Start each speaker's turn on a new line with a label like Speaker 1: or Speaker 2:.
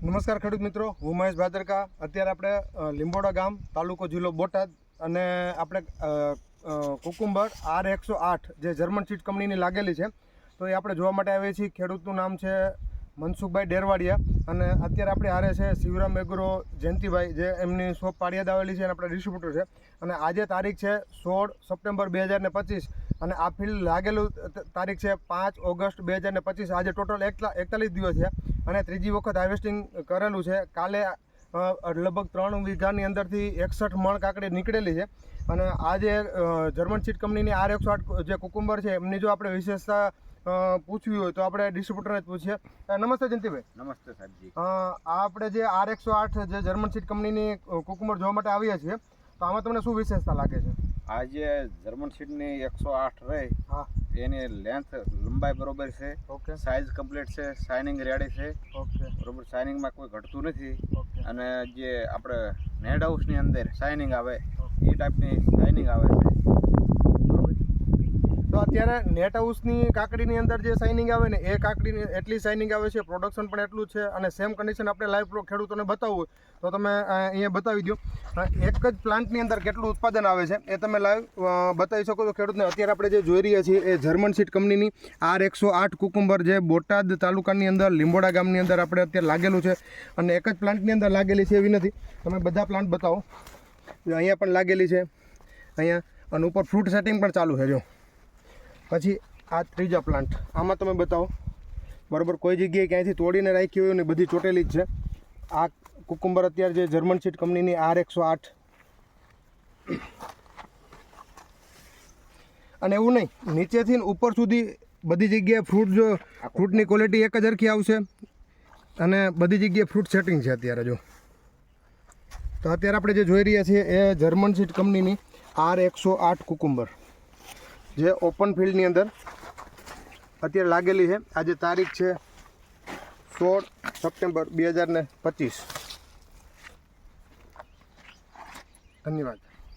Speaker 1: નમસ્કાર ખેડૂત મિત્રો, હું મહેશ ભાદરકા. અત્યારે આપણે લીંબોડા ગામ, તાલુકો જિલ્લો બોટાદ, અને આપણે કુકુંબર R108 જે જર્મન સીડ કંપનીની લાગેલી છે, તો એ આપણે જોવા માટે આવીએ છીએ. ખેડૂતનું નામ છે મનસુખભાઈ ડેરવાડિયા, અને અત્યારે આપણે હારે છે શિવરામ એગ્રો જયંતિભાઈ, જે એમની શોપ પાળિયાદ આવેલી છે અને આપણા ડિસ્ટ્રીબ્યુટર છે. અને આજે તારીખ છે 16 સપ્ટેમ્બર 2025, અને આ ફિલ્ડ લાગેલું તારીખ છે 5 ઓગસ્ટ 2025. આજે ટોટલ 41 દિવસ છે અને ત્રીજી વખત હાર્વેસ્ટિંગ કરેલું છે. કાલે લગભગ 3 વીઘાની અંદરથી 61 મણ કાકડી નીકળેલી છે. અને આ જે જર્મન સીડ કંપનીની R108 જે કુકુંબર છે, એમની જો આપણે વિશેષતા પૂછવી હોય તો આપણે ડિસ્ટ્રીબ્યુટરને જ પૂછીએ. નમસ્તે જયંતિભાઈ.
Speaker 2: નમસ્તે સાહેબજી.
Speaker 1: આ આપણે જે R108 જે જર્મન સીડ કંપનીની કુકુંબર જોવા માટે આવ્યા છીએ, તો આમાં તમને શું વિશેષતા લાગે છે?
Speaker 2: આ જે જર્મન સીડની 108 રહી,
Speaker 1: હા,
Speaker 2: એની લેન્થ લંબાઈ બરોબર છે,
Speaker 1: ઓકે,
Speaker 2: સાઇઝ કમ્પ્લીટ છે, શાઇનિંગ રેડી છે,
Speaker 1: ઓકે,
Speaker 2: બરોબર. શાઇનિંગમાં કોઈ ઘટતું નથી.
Speaker 1: ઓકે.
Speaker 2: અને જે આપણે નેડ હાઉસની અંદર શાઇનિંગ આવે એ ટાઈપની શાઇનિંગ આવે છે.
Speaker 1: તો અત્યારે નેટ હાઉસની કાકડીની અંદર જે શાઇનિંગ આવે ને, એ કાકડીની એટલી શાઇનિંગ આવે છે, પ્રોડક્શન પણ એટલું જ છે. અને સેમ કન્ડિશન આપણે લાઈવ ખેડૂતોને બતાવવું હોય તો તમે અહીંયા બતાવી દો. એક જ પ્લાન્ટની અંદર કેટલું ઉત્પાદન આવે છે એ તમે લાઈવ બતાવી શકો છો ખેડૂતને. અત્યારે આપણે જે જોઈ રહ્યા છીએ એ જર્મન સીડ કંપનીની R108 કુકુંબર, જે બોટાદ તાલુકાની અંદર લીંબોડા ગામની અંદર આપણે અત્યારે લાગેલું છે. અને એક જ પ્લાન્ટની અંદર લાગેલી છે એવી નથી, તમે બધા પ્લાન્ટ બતાવો. અહીંયા પણ લાગેલી છે, અહીંયા, અને ઉપર ફ્રૂટ સેટિંગ પણ ચાલુ છે. જો પછી આ ત્રીજા પ્લાન્ટ, આમાં તમે બતાવો. બરાબર, કોઈ જગ્યાએ ક્યાંયથી તોડીને રાખી હોય ને, બધી ચોટેલી જ છે. આ કુકુંબર અત્યારે જે જર્મન સીડ કંપનીની R108. અને એવું નહીં, નીચેથી ઉપર સુધી બધી જગ્યાએ ફ્રૂટ, જો ફ્રૂટની ક્વોલિટી એક જ હરખી આવશે, અને બધી જગ્યાએ ફ્રૂટ સેટિંગ છે અત્યારે. જો તો અત્યારે આપણે જે જોઈ રહ્યા છીએ એ જર્મન સીડ કંપનીની R108 કુકુંબર, જે ઓપન ફિલ્ડની અંદર અત્યારે લાગેલી છે. આજે તારીખ છે 16 સપ્ટેમ્બર 2025. ધન્યવાદ.